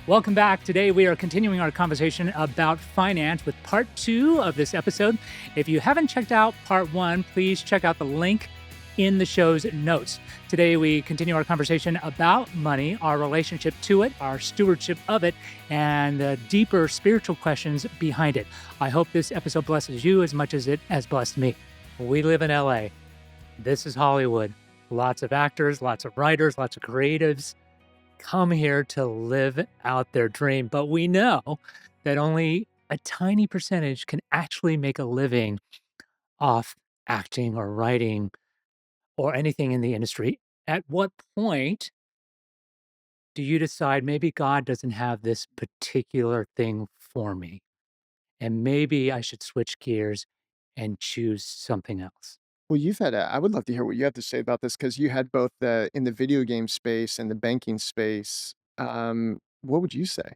Welcome back. Today, we are continuing our conversation about finance with part 2 of this episode. If you haven't checked out part 1, please check out the link in the show's notes. Today, we continue our conversation about money, our relationship to it, our stewardship of it, and the deeper spiritual questions behind it. I hope this episode blesses you as much as it has blessed me. We live in LA. This is Hollywood. Lots of actors, lots of writers, lots of creatives come here to live out their dream. But we know that only a tiny percentage can actually make a living off acting or writing or anything in the industry. At what point do you decide maybe God doesn't have this particular thing for me and maybe I should switch gears and choose something else? Well, I would love to hear what you have to say about this because you had both in the video game space and the banking space. What would you say?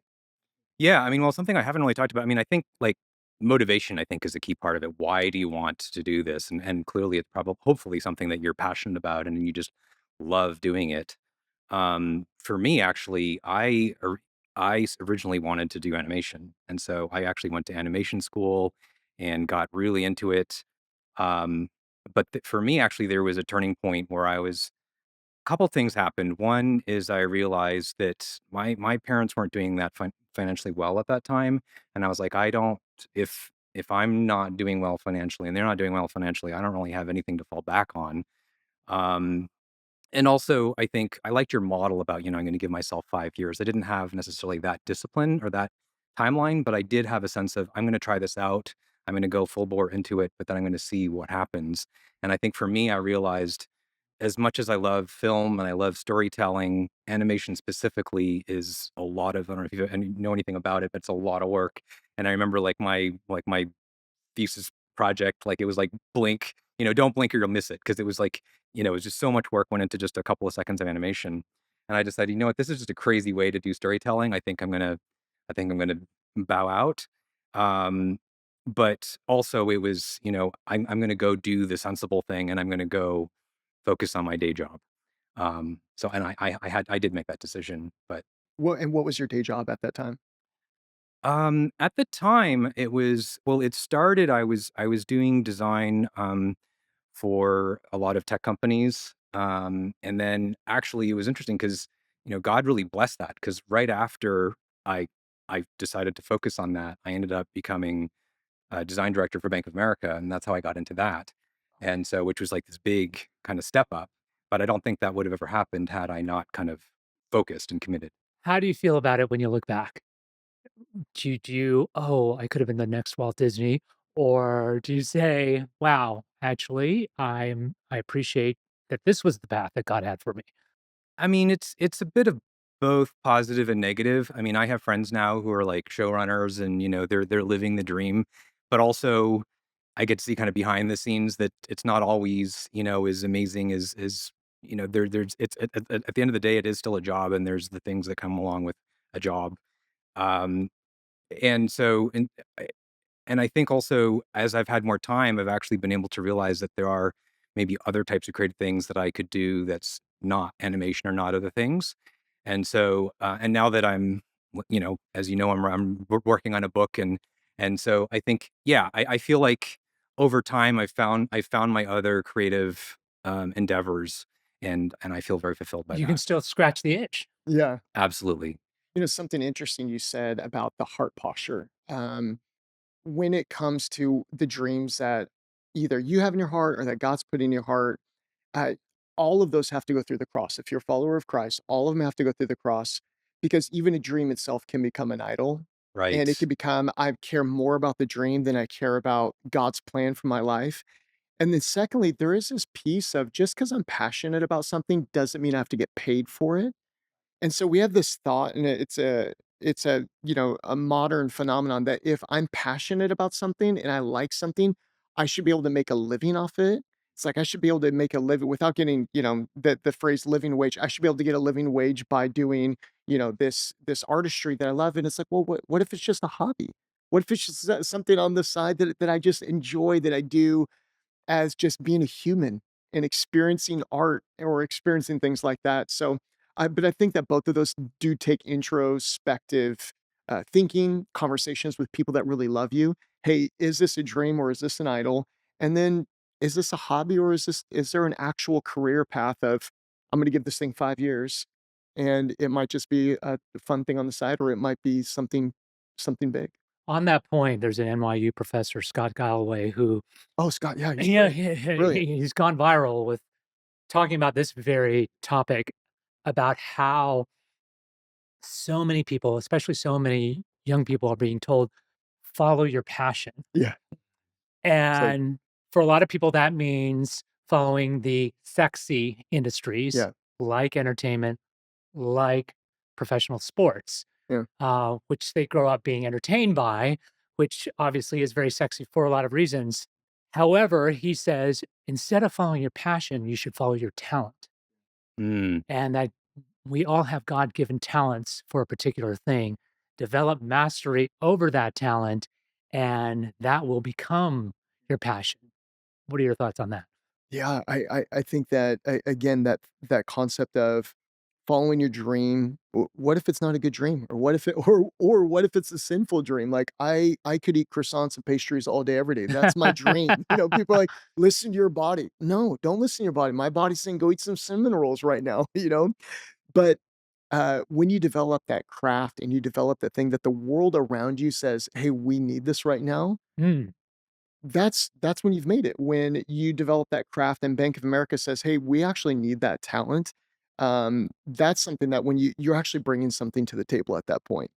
Yeah, I mean, well, something I haven't really talked about. I mean, I think like motivation, I think is a key part of it. Why do you want to do this? And clearly it's probably hopefully something that you're passionate about and you just love doing it. For me, actually, originally wanted to do animation. And so I actually went to animation school and got really into it. Um, but for me, actually, there was a turning point where I was couple things happened. One is I realized that my parents weren't doing that financially well at that time, and I was like, I don't if I'm not doing well financially and they're not doing well financially, I don't really have anything to fall back on. Um, and also, I think I liked your model about, I'm going to give myself 5 years. I didn't have necessarily that discipline or that timeline, but I did have a sense of I'm going to try this out. I'm going to go full bore into it, but then I'm going to see what happens. And I think for me, I realized as much as I love film and I love storytelling, animation specifically is a lot of I don't know if you know anything about it, but it's a lot of work. And I remember like my thesis project, like it was like blink, don't blink or you'll miss it because it was like, it was just so much work went into just a couple of seconds of animation. And I decided, you know what, this is just a crazy way to do storytelling. I think I'm gonna bow out. Um, but also it was, I'm gonna go do the sensible thing and I'm gonna go focus on my day job. So and I did make that decision, but, What was your day job at that time? at the time, it was well, it started I was doing design, for a lot of tech companies, and then actually it was interesting because God really blessed that because right after I I decided to focus on that, I ended up becoming design director for Bank of America, and that's how I got into that. And so, which was like this big kind of step up. But I don't think that would have ever happened had I not kind of focused and committed. How do you feel about it when you look back? Oh, I could have been the next Walt Disney? Or do you say, wow, actually, I appreciate that this was the path that God had for me? I mean, it's a bit of both positive and negative. I mean, I have friends now who are like showrunners, and they're living the dream, but also I get to see kind of behind the scenes that it's not always as amazing as there's it's at the end of the day it is still a job, and there's the things that come along with a job. Um, and so and I think also as I've had more time, I've actually been able to realize that there are maybe other types of creative things that I could do that's not animation or not other things. And so, and now that I'm, as you know, I'm working on a book, and so I think, yeah, I feel like over time I found my other creative endeavors, and I feel very fulfilled by You can that. still scratch the itch. Yeah. Absolutely, Something interesting you said about the heart posture. When it comes to the dreams that either you have in your heart or that God's put in your heart, uh, all of those have to go through the cross. If you're a follower of Christ, all of them have to go through the cross because even a dream itself can become an idol. And it right. can become, I care more about the dream than I care about God's plan for my life. And then, secondly, there is this piece of just because I'm passionate about something doesn't mean I have to get paid for it. And so we have this thought, and it's a modern phenomenon that if I'm passionate about something and I like something, I should be able to make a living off it. It's like I should be able to make a living without getting, the phrase living wage. I should be able to get a living wage by doing, this artistry that I love. And it's like, well, what if it's just a hobby? What if it's just something on the side that I just enjoy that I do as just being a human and experiencing art or experiencing things like that. So But I think that both of those do take introspective thinking, conversations with people that really love you. Hey, is this a dream or is this an idol? And then is this a hobby or is there an actual career path of I'm going to give this thing 5 years, and it might just be a fun thing on the side, or it might be something big. On that point, there's an NYU professor, Scott Galloway, who Oh, Scott, yeah, he's yeah, great, brilliant. he's gone viral with talking about this very topic about how so many people, especially so many young people, are being told, follow your passion. Yeah, it's like, And for a lot of people, that means following the sexy industries yeah, like entertainment, like professional sports, yeah, which they grow up being entertained by, which obviously is very sexy for a lot of reasons. However, he says, instead of following your passion, you should follow your talent. Mm, And that we all have God given talents for a particular thing. Develop mastery over that talent, and that will become your passion. What are your thoughts on that? yeah. I think that again that concept of following your dream. What if it's not a good dream, or what if it, or what if it's a sinful dream? Like I could eat croissants and pastries all day, every day. That's my dream. People are like, listen to your body. No, don't listen to your body. My body's saying go eat some cinnamon rolls right now. But when you develop that craft and you develop that thing that the world around you says, "Hey, we need this right now," Mm, that's when you've made it. When you develop that craft and Bank of America says, "Hey, we actually need that talent," that's something that when you're actually bringing something to the table at that point.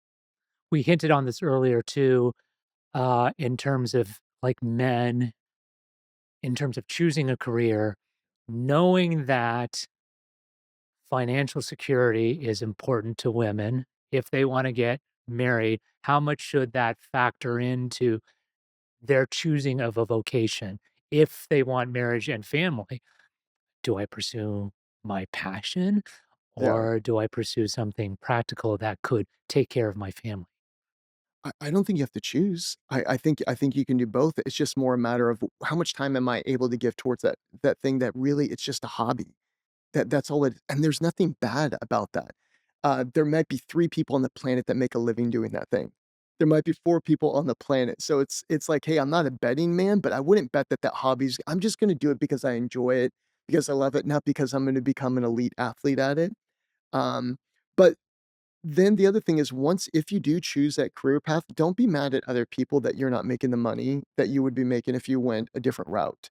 we hinted on this earlier too, in terms of like men, in terms of choosing a career, knowing that financial security is important to women if they want to get married. How much should that factor into their choosing of a vocation if they want marriage and family? Do I pursue my passion Yeah. or do I pursue something practical that could take care of my family? I don't think you have to choose. I think you can do both. It's just more a matter of how much time am I able to give towards that thing that really it's just a hobby. That's all it, and there's nothing bad about that. There might be 3 people on the planet that make a living doing that thing. There might be 4 people on the planet, so it's like, "Hey, I'm not a betting man, but I wouldn't bet that hobby's I'm just gonna do it because I enjoy it, because I love it, not because I'm gonna become an elite athlete at it." Um, but then the other thing is once if you do choose that career path, don't be mad at other people that you're not making the money that you would be making if you went a different route.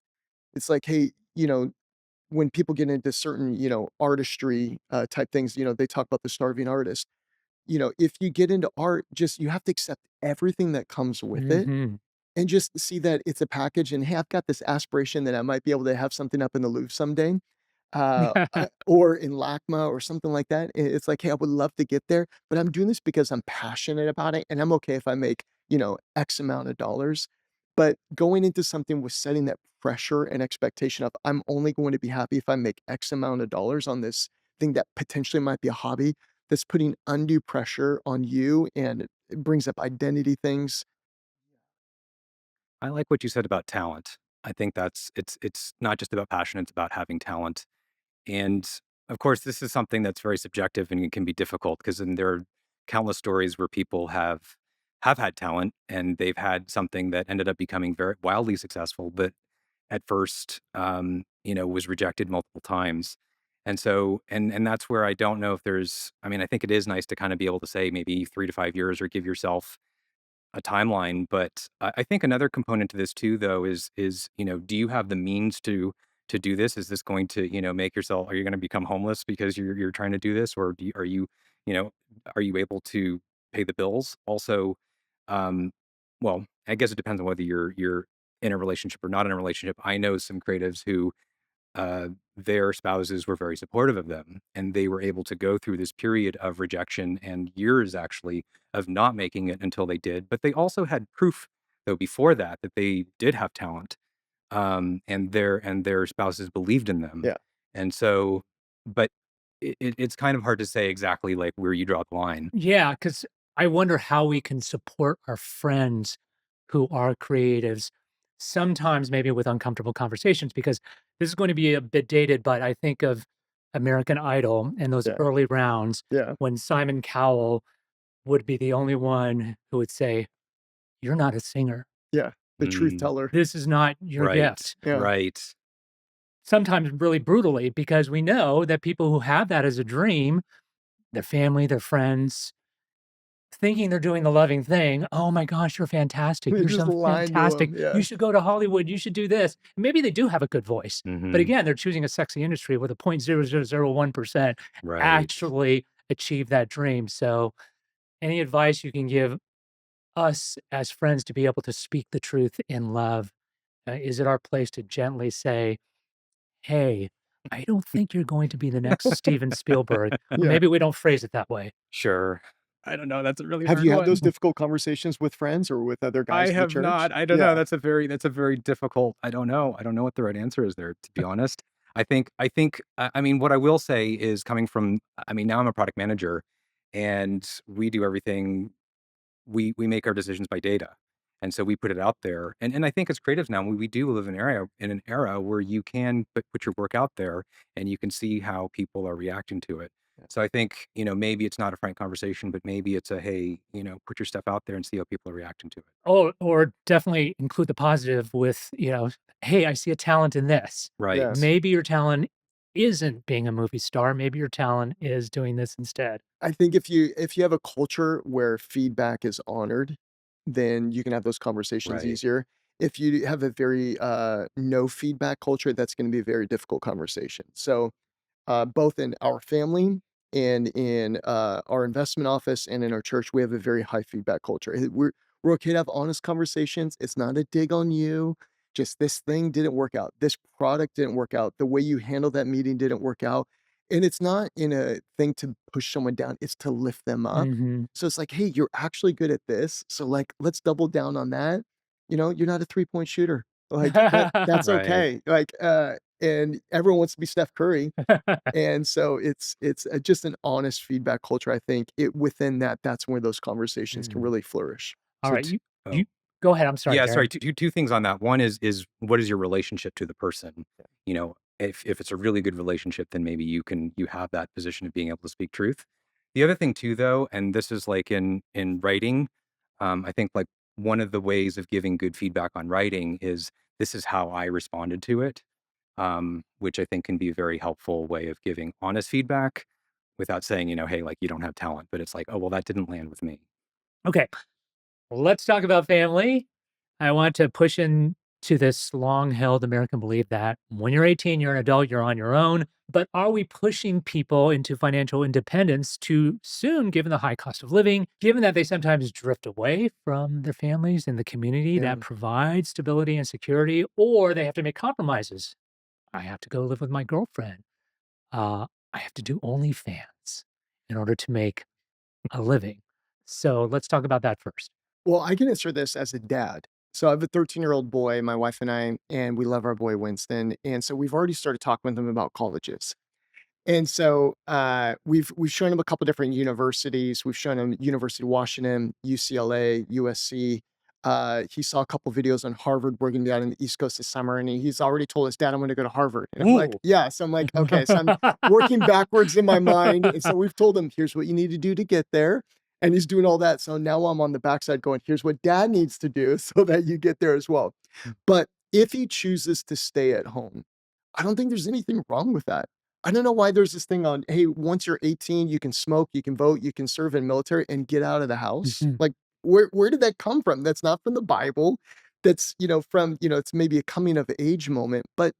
It's like, hey, when people get into certain, artistry, type things, they talk about the starving artist. If you get into art, just you have to accept everything that comes with it Mhm. and just see that it's a package and, "Hey, I've got this aspiration that I might be able to have something up in the Louvre someday." Or in LACMA or something like that. It's like, "Hey, I would love to get there, but I'm doing this because I'm passionate about it, and I'm okay if I make, X amount of dollars." But going into something with setting that pressure and expectation of, "I'm only going to be happy if I make X amount of dollars on this thing that potentially might be a hobby," that's putting undue pressure on you, and it brings up identity things. I like what you said about talent. I think it's not just about passion, it's about having talent. And of course, this is something that's very subjective and it can be difficult because then there are countless stories where people have had talent and they've had something that ended up becoming very wildly successful, but at first, was rejected multiple times. And so, and that's where I don't know if there's. I mean, I think it is nice to kind of be able to say maybe 3 to 5 years or give yourself a timeline, but I think another component to this too, though, is do you have the means to do this? Is this going to make yourself? Are you going to become homeless because you're trying to do this, or you know are you able to pay the bills? Also, um, well, I guess it depends on whether you're in a relationship or not in a relationship. I know some creatives who their spouses were very supportive of them and they were able to go through this period of rejection and years actually of not making it until they did, but they also had proof though before that that they did have talent, and their spouses believed in them. Yeah. And so but it's kind of hard to say exactly like where you draw the line. Yeah, because I wonder how we can support our friends who are creatives, sometimes maybe with uncomfortable conversations, because this is going to be a bit dated, but I think of American Idol in those Yeah. early rounds Yeah. when Simon Cowell would be the only one who would say, "You're not a singer. Yeah. The truth Mm, teller. This is not your right. gift." Yeah. Right. Sometimes really brutally, because we know that people who have that as a dream, their family, their friends, thinking they're doing the loving thing, "Oh my gosh, you're fantastic. They You're just so lying to fantastic. him. Yeah. You should go to Hollywood. You should do this." Maybe they do have a good voice, but Mhm. again, they're choosing a sexy industry with a 0.0001% Right. actually achieve that dream. So, any advice you can give us as friends to be able to speak the truth in love? Is it our place to gently say, "Hey, I don't think you're going to be the next Steven Spielberg," or Yeah. maybe we don't phrase it that way. Sure. I don't know, that's a really Have hard you had those one. difficult conversations with friends or with other I guys in the have church? not. I don't know. Yeah. That's a very difficult. I don't know. I don't know what the right answer is there, to be honest. I mean, what I will say is coming from, I mean, now I'm a product manager and we do everything, we make our decisions by data. And so we put it out there. And I think as creatives now, we do live in an era where you can put your work out there and you can see how people are reacting to it. So I think, maybe it's not a frank conversation, but maybe it's a, hey, put your stuff out there and see how people are reacting to it. Or definitely include the positive with, "Hey, I see a talent in this." Yes. Right. Maybe your talent isn't being a movie star, maybe your talent is doing this instead. I think if you have a culture where feedback is honored, then you can have those conversations Right. easier. If you have a very, no feedback culture, that's gonna be a very difficult conversation. So, both in our family and in our investment office and in our church, we have a very high feedback culture. We're okay to have honest conversations. It's not a dig on you. Just this thing didn't work out. This product didn't work out. The way you handled that meeting didn't work out. And it's not in a thing to push someone down, it's to lift them up. Mhm. So it's like, hey, you're actually good at this. So like let's double down on that. You're not a 3-point shooter. Like that's Right. okay. And everyone wants to be Steph Curry, and so it's just an honest feedback culture, I think. Within that, that's where those conversations can Mm. really flourish. All So, right, you oh, go ahead, I'm sorry, yeah, sorry. Darren. Two things on that. One is what is your relationship to the person? If it's a really good relationship, then maybe you have that position of being able to speak truth. The other thing too, though, and this is like in writing, I think like one of the ways of giving good feedback on writing is this is how I responded to it, which I think can be a very helpful way of giving honest feedback without saying, hey, like you don't have talent, but it's like, oh well, that didn't land with me. Okay, let's talk about family. I want to push into this long-held American belief that when you're 18, you're an adult, you're on your own. But are we pushing people into financial independence too soon, given the high cost of living, given that they sometimes drift away from their families and the community Yeah. that provides stability and security, or they have to make compromises? I have to go live with my girlfriend. I have to do OnlyFans in order to make a living. So let's talk about that first. Well, I can answer this as a dad. So I have a 13-year-old boy, my wife and I, and we love our boy Winston. And so we've already started talking with him about colleges. And so, we've shown him a couple different universities. We've shown him University of Washington, UCLA, USC. He saw a couple videos on Harvard. We're gonna be out on the East Coast this summer, and he's already told us, "Dad, I'm gonna go to Harvard." And I'm like, Ooh. "Yeah." So I'm like, "Okay." So I'm working backwards in my mind, and so we've told him, "Here's what you need to do to get there," and he's doing all that. So now I'm on the backside going, "Here's what Dad needs to do so that you get there as well." But if he chooses to stay at home, I don't think there's anything wrong with that. I don't know why there's this thing on, hey, once you're 18, you can smoke, you can vote, you can serve in military and get out of the house. Mhm. Like, where did that come from? That's not from the Bible. That's, from, it's maybe a coming of age moment, but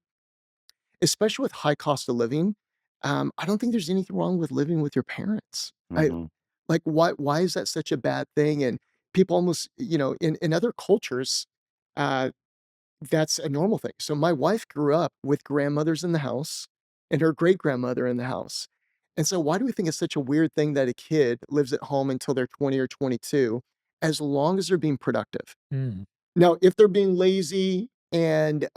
especially with high cost of living, I don't think there's anything wrong with living with your parents. I Hmm. like why is that such a bad thing? And people almost, in other cultures, uh, that's a normal thing. So my wife grew up with grandmothers in the house and her great grandmother in the house. And so why do we think it's such a weird thing that a kid lives at home until they're 20 or 22 as long as they're being productive? Mm. Now, if they're being lazy and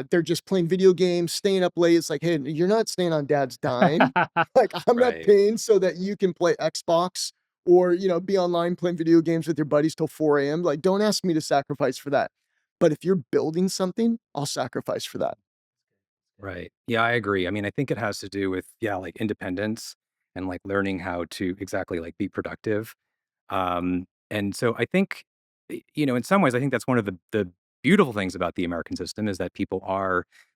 they're just playing video games, staying up late, it's like, hey, you're not staying on dad's dime. Like, I'm not Right. paying so that you can play Xbox or, be online playing video games with your buddies till 4 a.m. Like, don't ask me to sacrifice for that. But if you're building something, I'll sacrifice for that. Right. Yeah, I agree. I mean, I think it has to do with, yeah, like independence and like learning how to exactly like be productive. And so I think, in some ways, I think that's one of the beautiful things about the American system is that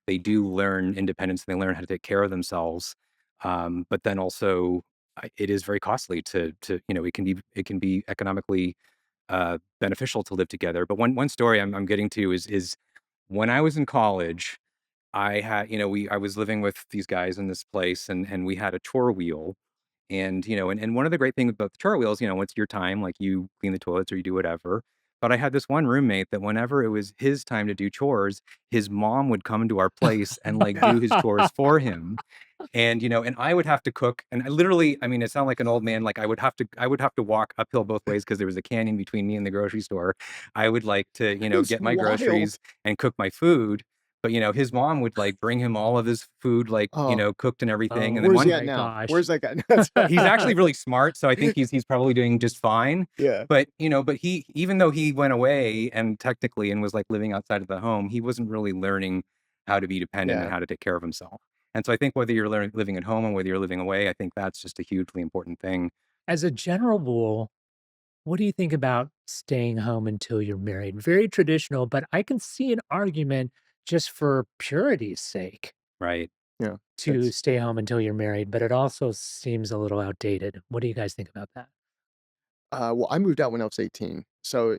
they do learn independence, and they learn how to take care of themselves. But then also, it is very costly it can be economically beneficial to live together. But one story I'm getting to is when I was in college, I was living with these guys in this place, and we had a chore wheel. And one of the great things about the chore wheels, it's your time, like you clean the toilets or you do whatever. But I had this one roommate that whenever it was his time to do chores, his mom would come to our place and like do his chores for him. And I would have to cook, and I mean, it sounded like an old man, like I would have to walk uphill both ways because there was a canyon between me and the grocery store. I would like to, It's get my wild. groceries and cook my food, but, his mom would, like, bring him all of his food, like, Oh, cooked and everything, and then Oh where's he one at my now? gosh. Where's that guy? That's he's actually really smart, so I think he's probably doing just fine. yeah, But he even though he went away and technically and was, like, living outside of the home, he wasn't really learning how to be dependent and yeah. how to take care of himself. And so I think whether you're living at home and whether you're living away, I think that's just a hugely important thing. As a general rule, what do you think about staying home until you're married? Very traditional, but I can see an argument just for purity's sake Right. Yeah, to it's stay home until you're married, but it also seems a little outdated. What do you guys think about that? well, I moved out when I was 18, so,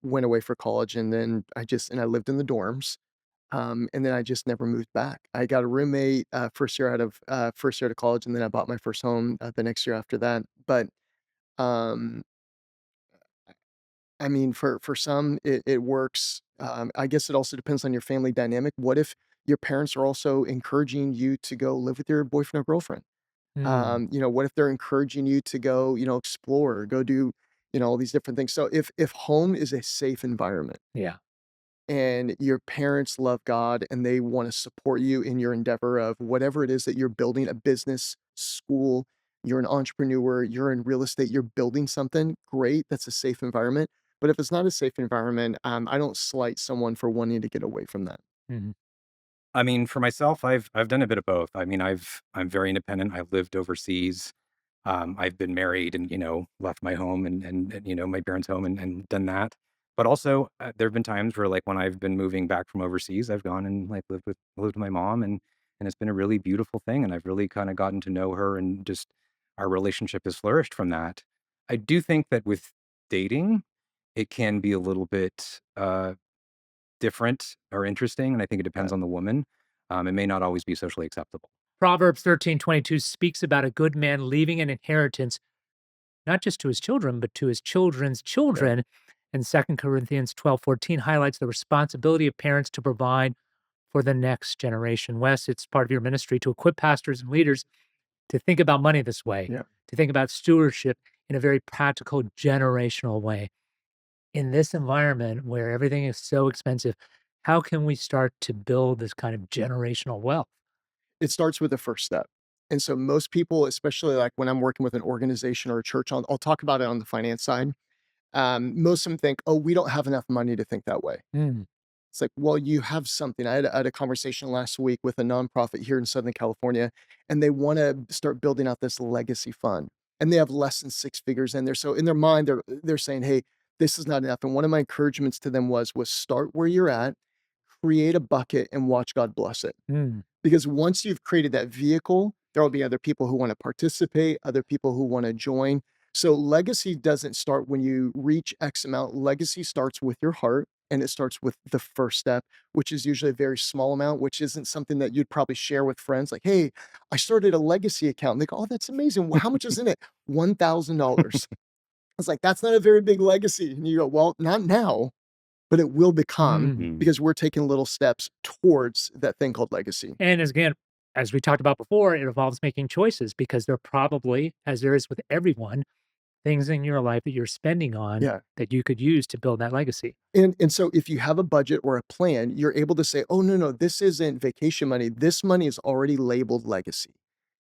went away for college, and then I lived in the dorms, and then I just never moved back. I got a roommate, first year out of college, and then I bought my first home, the next year after that, but, um, I mean, for some, it works. I guess it also depends on your family dynamic. What if your parents are also encouraging you to go live with your boyfriend or girlfriend? Hmm. What if they're encouraging you to go, explore, go do, all these different things. So if home is a safe environment Yeah. and your parents love God and they want to support you in your endeavor of whatever it is that you're building, a business, school, you're an entrepreneur, you're in real estate, you're building something, great, that's a safe environment. But if it's not a safe environment, I don't slight someone for wanting to get away from that. Mhm. I mean, for myself, I've done a bit of both. I mean, I'm very independent. I've lived overseas. I've been married and, left my home and my parents' home and done that. But also, there have been times where, like, when I've been moving back from overseas, I've gone and like lived with my mom, and it's been a really beautiful thing. And I've really kind of gotten to know her, and just our relationship has flourished from that. I do think that with dating, it can be a little bit different or interesting, and I think it Yeah. depends on the woman. It may not always be socially acceptable. Proverbs 13:22 speaks about a good man leaving an inheritance not just to his children, but to his children's Yeah. children. And 2 Corinthians 12:14 highlights the responsibility of parents to provide for the next generation. Wes, it's part of your ministry to equip pastors and leaders to think about money this way, Yeah. to think about stewardship in a very practical, generational way. In this environment where everything is so expensive, how can we start to build this kind of generational wealth? It starts with the first step. And so most people, especially like when I'm working with an organization or a church, I'll talk about it on the finance side. Most of them think, oh, we don't have enough money to think that way. Mm, It's like, well, you have something. I had a conversation last week with a nonprofit here in Southern California, and they want to start building out this legacy fund. And they have less than six figures in there. So in their mind, they're saying, hey, this is not enough. And one of my encouragements to them was start where you're at, create a bucket, and watch God bless it. mm, Because once you've created that vehicle, there will be other people who wanna participate, other people who wanna join. So legacy doesn't start when you reach X amount. Legacy starts with your heart, and it starts with the first step, which is usually a very small amount, which isn't something that you'd probably share with friends like, "Hey, I started a legacy account." And they go, "Oh, that's amazing. Well, how much is in it?" $1,000. I was like, "That's not a very big legacy." And you go, "Well, not now, but it will become mm. Mm. because we're taking little steps towards that thing called legacy." And as again, as we talked about before, it involves making choices because there probably, as there is with everyone, things in your life that you're spending on Yeah. that you could use to build that legacy. And so if you have a budget or a plan, you're able to say, "Oh, no, no, this isn't vacation money. This money is already labeled legacy."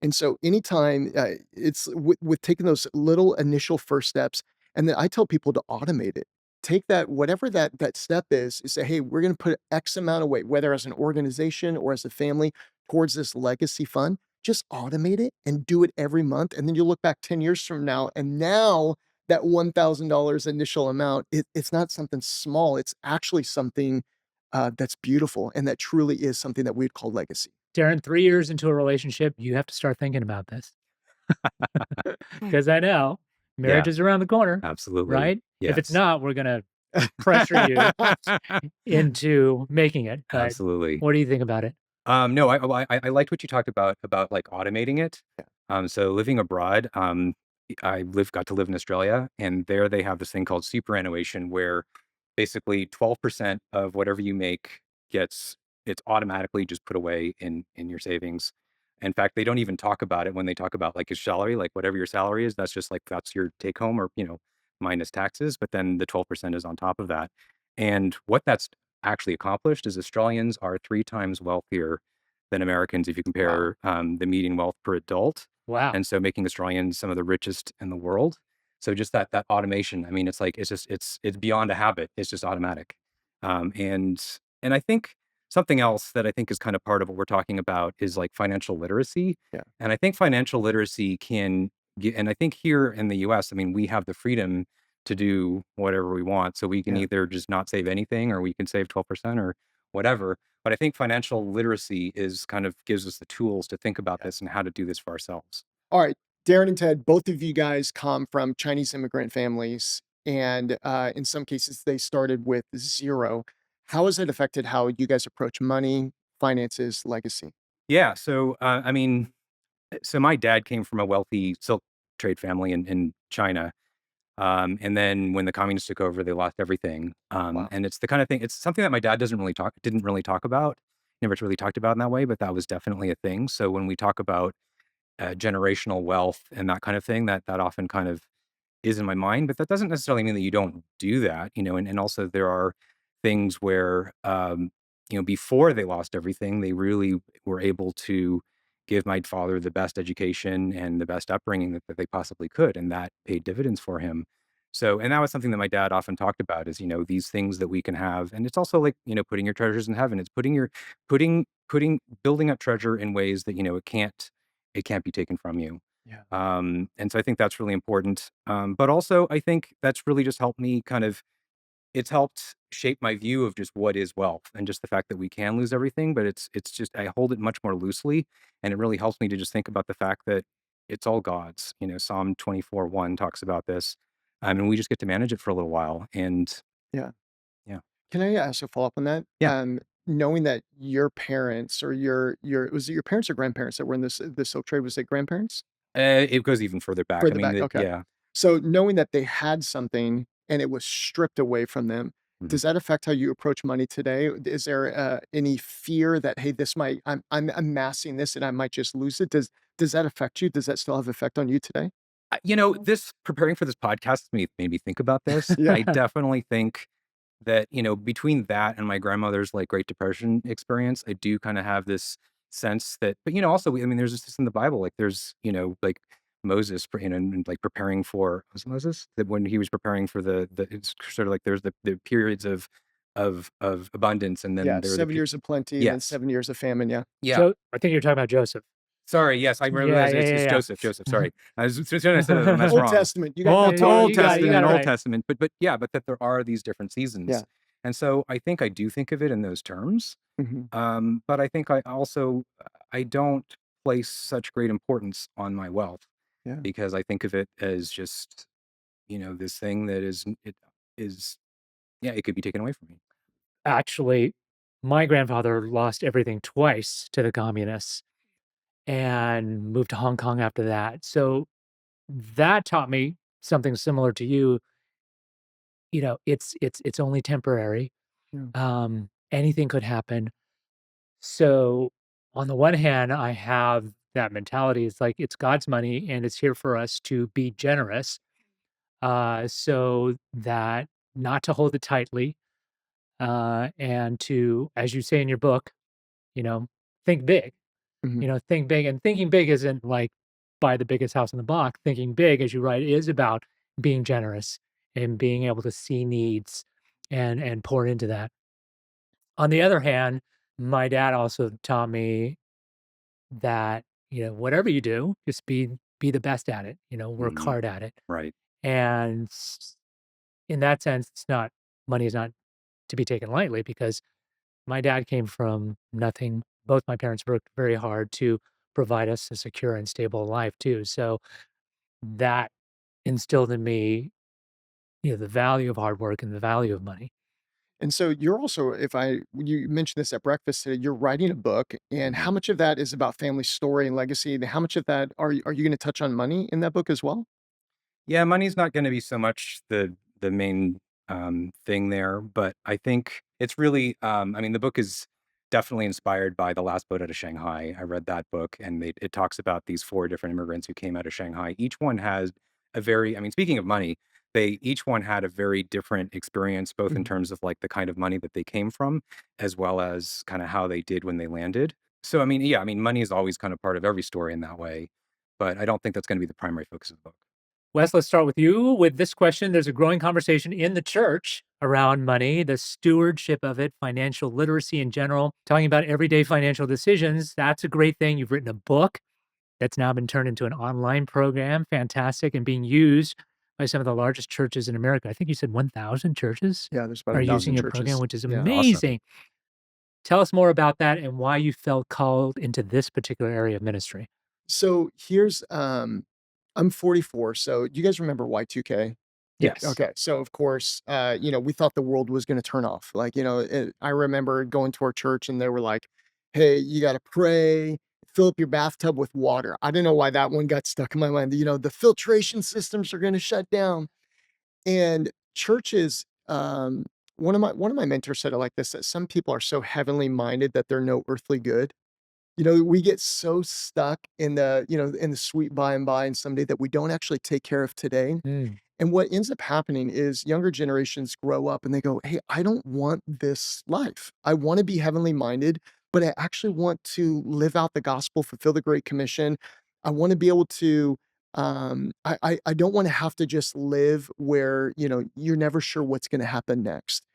And so anytime, it's with taking those little initial first steps, and then I tell people to automate it. take that, whatever that step is, you say, hey, we're going to put X amount of weight, whether as an organization or as a family, towards this legacy fund. Just automate it and do it every month. And then you look back 10 years from now, and now that $1,000 initial amount, it's not something small. It's actually something that's beautiful. And that truly is something that we'd call legacy. Darren, 3 years into a relationship, you have to start thinking about this. Because I know marriage Yeah, is around the corner, absolutely. right? If it's Yes. not, we're gonna pressure you into making it. But Absolutely. what do you think about it? No, I liked what you talked about like automating it. Yeah. So living abroad, got to live in Australia, and there they have this thing called superannuation, where basically 12% of whatever you make it's automatically just put away in your savings. In fact, they don't even talk about it when they talk about like your salary, like whatever your salary is, that's your take home, or minus taxes. But then the 12% is on top of that. And what that's actually accomplished is Australians are 3 times wealthier than Americans if you Wow. compare the median wealth per adult. Wow. And so making Australians some of the richest in the world. So just that automation, I mean, it's like it's beyond a habit. It's just automatic. And I think something else that I think is kind of part of what we're talking about is like financial literacy. Yeah. And I think financial literacy can get, and I think here in the US, I mean, we have the freedom to do whatever we want. So we can Yeah. either just not save anything, or we can save 12% or whatever. But I think financial literacy is kind of gives us the tools to think about Yeah. this and how to do this for ourselves. All right, Darren and Ted, both of you guys come from Chinese immigrant families, and in some cases, they started with zero. How has it affected how you guys approach money, finances, legacy? Yeah. So, I mean, so my dad came from a wealthy silk trade family in China. And then when the communists took over, they lost everything. Wow. And it's the kind of thing, it's something that my dad didn't really talk about, never really talked about in that way, but that was definitely a thing. So when we talk about generational wealth and that kind of thing, that often kind of is in my mind, but that doesn't necessarily mean that you don't do that, and also there are things where, before they lost everything, they really were able to give my father the best education and the best upbringing that they possibly could, and that paid dividends for him. So, and that was something that my dad often talked about is, these things that we can have. And it's also like, putting your treasures in heaven. It's building up treasure in ways that, it can't be taken from you. Yeah. And so I think that's really important. But also, I think that's really just helped me it's helped shape my view of just what is wealth and just the fact that we can lose everything, but it's just, I hold it much more loosely. And it really helps me to just think about the fact that it's all God's. Psalm 24:1 talks about this. And we just get to manage it for a little while. And Yeah. yeah, Can I ask a follow up on that? yeah, Knowing that your parents or your was it your parents or grandparents that were in this silk trade? Was it grandparents? it goes even further back. I Further mean, back. Okay. yeah. So knowing that they had something and it was stripped away from them, Mhm. does that affect how you approach money today? Is there any fear that, hey, I'm amassing this and I might just lose it? Does that affect you? Does that still have effect on you today? This preparing for this podcast made me think about this. Yeah. I definitely think that, between that and my grandmother's like Great Depression experience, I do kind of have this sense that, but also, I mean, there's this in the Bible, like there's, like Moses, and like preparing for, was it Moses? That when he was preparing for it's sort of like there's the periods of abundance, and then Yeah. there are the, 7 years of plenty and then yes. 7 years of famine. Yeah. Yeah. I think you're talking about Joseph. Sorry. Yes. I Yeah, realize yeah, it's yeah, Joseph. yeah. Sorry. As soon as I said it, that's Old wrong. Testament. You got Old You got it Testament, Old right. Testament, but yeah, but that there are these different Yeah. seasons, and so I think I do think of it in those terms. Hmm. But I think I don't place such great importance on my wealth Yeah. because I think of it as just this thing that is yeah, it could be taken away from me. Actually, my grandfather lost everything twice to the communists and moved to Hong Kong after that. So that taught me something similar to you. It's only temporary. Yeah. Anything could happen. So on the one hand, I have that mentality. It's like it's God's money and it's here for us to be generous. So that not to hold it tightly, and to, as you say in your book, you know, think big. Hmm. Think big. And thinking big isn't like buy the biggest house in the block. Thinking big, as you write, is about being generous and being able to see needs and pour into that. On the other hand, my dad also taught me that, whatever you do, just be the best at it, work Mhm. hard at it. Right. And in that sense, money is not to be taken lightly because my dad came from nothing. Both my parents worked very hard to provide us a secure and stable life too. So that instilled in me, the value of hard work and the value of money. And so you're also, if I you mentioned this at breakfast today, you're writing a book, and how Mhm. much of that is about family story and legacy, and how much of that are you gonna touch on money in that book as well? Yeah, money's not gonna be so much the main, thing there, but I think it's really, I mean, the book is definitely inspired by The Last Boat Out of Shanghai. I read that book, and it talks about these 4 different immigrants who came out of Shanghai. Each one has a very I mean, speaking of money, they each one had a very different experience, both in Mhm. terms of, like, the kind of money that they came from, as well as kinda how they did when they landed. So, I mean, yeah, I mean, money is always kind of part of every story in that way, but I don't think that's gonna be the primary focus of the book. Wes, let's start with you with this question. There's a growing conversation in the church around money, the stewardship of it, financial literacy in general, talking about everyday financial decisions. That's a great thing. You've written a book that's now been turned into an online program, fantastic, and being used by some of the largest churches in America. I think you said 1,000 churches Yeah, there's about are using 1,000 your program, churches. which is Yeah. Awesome. amazing. Tell us more about that and why you felt called into this particular area of ministry. So here's, I'm 44, so you guys remember Y2K? Yes. Okay, so of course, we thought the world was gonna turn off. Like, I remember going to our church and they were like, "Hey, you gotta pray, fill up your bathtub with water." I don't know why that one got stuck in my mind. The filtration systems are gonna shut down. And churches, one of my mentors said it like this, that some people are so heavenly minded that they're no earthly good. We get so stuck in the sweet by and by and someday that we don't actually take care of today. Mm. And what ends up happening is younger generations grow up and they go, "Hey, I don't want this life. I want to be heavenly minded, but I actually want to live out the gospel, fulfill the Great Commission. I want to be able to I don't want to have to just live where, you're never sure what's going to happen next."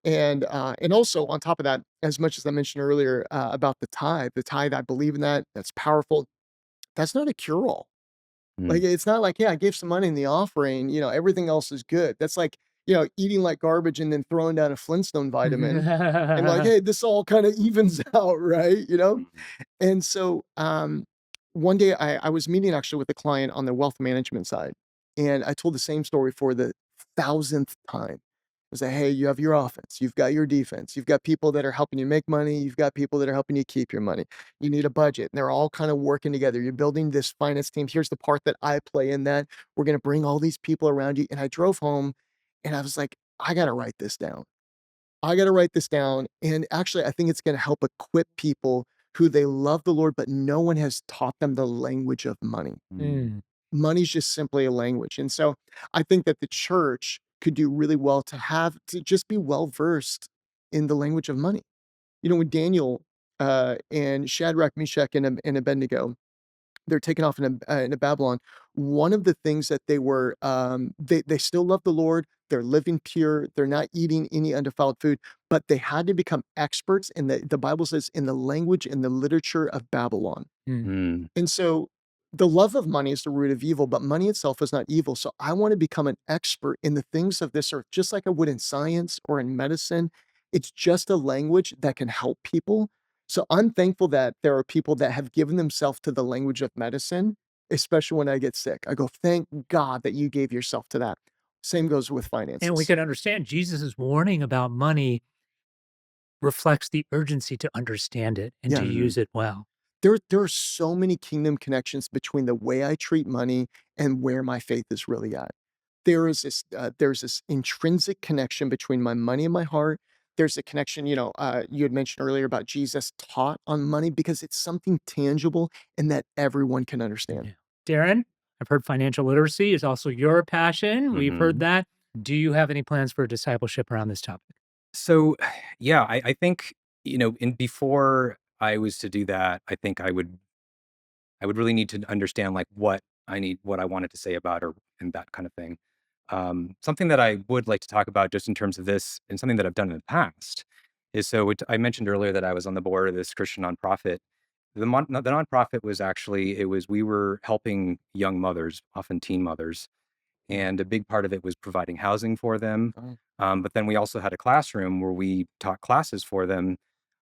And also on top of that, as much as I mentioned earlier, about the tithe, I believe in that. That's powerful. That's not a cure all. Like, Mm. it's not like, "Yeah, I gave some money in the offering, everything else is good." That's like, eating like garbage and then throwing down a Flintstone vitamin and like, "Hey, this all kinda evens out," right? Mhm. And so, one day I was meeting actually with a client on the wealth management side, and I told the same story for the thousandth time. I was like, "Hey, you have your offense, you've got your defense, you've got people that are helping you make money, you've got people that are helping you keep your money. You need a budget, and they're all kind of working together. You're building this finance team. Here's the part that I play in that. We're gonna bring all these people around you." And I drove home, and I was like, "I gotta write this down. I gotta write this down." And actually, I think it's gonna help equip people who they love the Lord, but no one has taught them the language of money. Mm. Mm. Money's just simply a language. And so I think that the church could do really well to just be well versed in the language of money. When Daniel and Shadrach, Meshach, and Abednego, they're taken off into Babylon. One of the things that they still love the Lord. They're living pure. They're not eating any undefiled food, but they had to become experts in the Bible says in the language and the literature of Babylon. Mm. Mm. And so the love of money is the root of evil, but money itself is not evil. So I want to become an expert in the things of this earth, just like I would in science or in medicine. It's just a language that can help people. So I'm thankful that there are people that have given themselves to the language of medicine, especially when I get sick. I go, "Thank God that you gave yourself to that." Same goes with And we finances. can understand Jesus' warning about money reflects the urgency to understand it and to Yeah. Mhm. use it well. There are so many kingdom connections between the way I treat money and where my faith is really at. There's this intrinsic connection between my money and my heart. There's a connection, you had mentioned earlier about Jesus taught on money because it's something tangible and that everyone can understand. Yeah. Darren, I've heard financial literacy is also your passion. We've heard Mhm. that. Do you have any plans for discipleship around this topic? So, yeah, I think, in before I was to do that, I think I would really need to understand, like, what I wanted to say about or and that kind of thing. Something that I would like to talk about just in terms of this and something that I've done in the past is I mentioned earlier that I was on the board of this Christian nonprofit. The nonprofit was actually, we were helping young mothers, often teen mothers, and a big part of it was providing housing for them. Oh, But then we also had a classroom where we taught classes for them.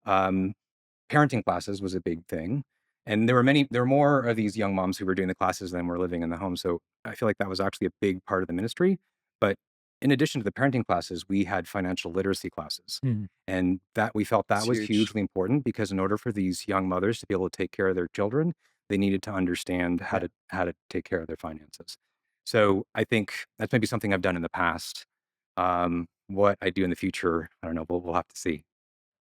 Um, Parenting classes was a big thing. And there were more of these young moms who were doing the classes than were living in the home. So I feel like that was actually a big part of the ministry. But in addition to the parenting classes, we had financial literacy classes. Hmm. And that we felt that it's was huge. hugely important because in order for these young mothers to be able to take care of their children, they needed to understand how Yeah. to take care of their finances. So I think that's maybe something I've done in the past. What I do in the future, I don't know. We'll have to see.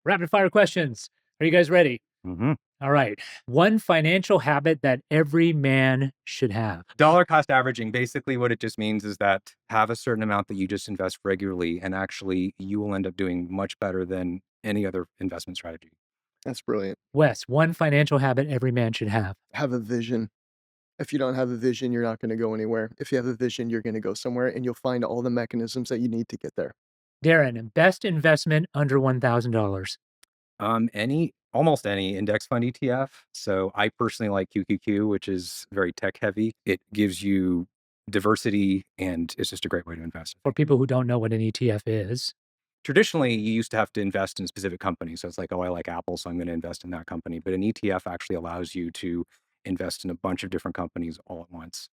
Rapid fire questions. Are you guys ready? Mhm. All right. One financial habit that every man should have. Dollar cost averaging, basically what it just means is that have a certain amount that you just invest regularly, and actually you will end up doing much better than any other investment strategy. That's brilliant. Wes, one financial habit every man should have. Have a vision. If you don't have a vision, you're not going to go anywhere. If you have a vision, you're going to go somewhere and you'll find all the mechanisms that you need to get there. Darren, best investment under $1,000. Almost any index fund ETF. So I personally like QQQ, which is very tech heavy. It gives you diversity and it's just a great way to invest. For people who don't know what an ETF is, Traditionally, you used to have to invest in specific companies. So it's like, oh, I like Apple, so I'm going to invest in that company. But an ETF actually allows you to invest in a bunch of different companies all at once.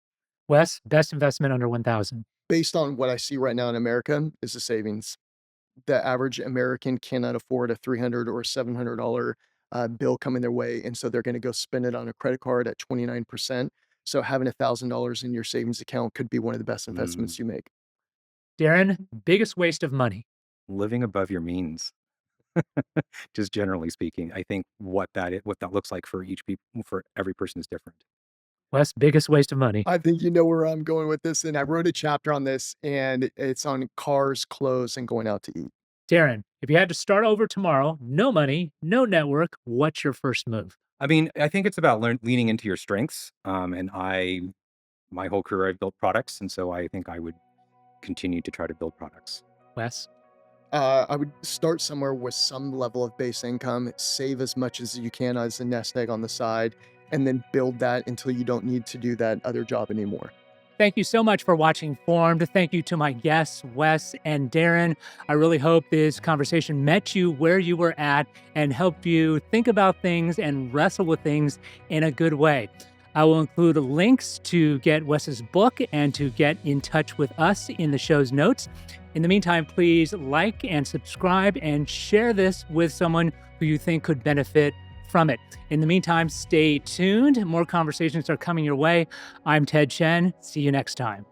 Wes, best investment under 1,000. Based on what I see right now in America is the savings. The average American cannot afford a $300 or $700 bill coming their way. And so they're going to go spend it on a credit card at 29%. So having $1,000 in your savings account could be one of the best Mm, investments you make. Darren, biggest waste of money. living above your means, just generally speaking. I think what that looks like for for every person is different. Wes, biggest waste of money. I think you know where I'm going with this. And I wrote a chapter on this, and it's on cars, clothes, and going out to eat. Darren, if you had to start over tomorrow, no money, no network, what's your first move? I mean, I think it's about leaning into your strengths. My whole career, I've built products. And so I think I would continue to try to build products. Wes? I would start somewhere with some level of base income, save as much as you can as a nest egg on the side, and then build that until you don't need to do that other job anymore. Thank you so much for watching Formed. Thank you to my guests, Wes and Darren. I really hope this conversation met you where you were at and helped you think about things and wrestle with things in a good way. I will include links to get Wes's book and to get in touch with us in the show's notes. In the meantime, please like and subscribe and share this with someone who you think could benefit from it. In the meantime, stay tuned. More conversations are coming your way. I'm Ted Chen. See you next time.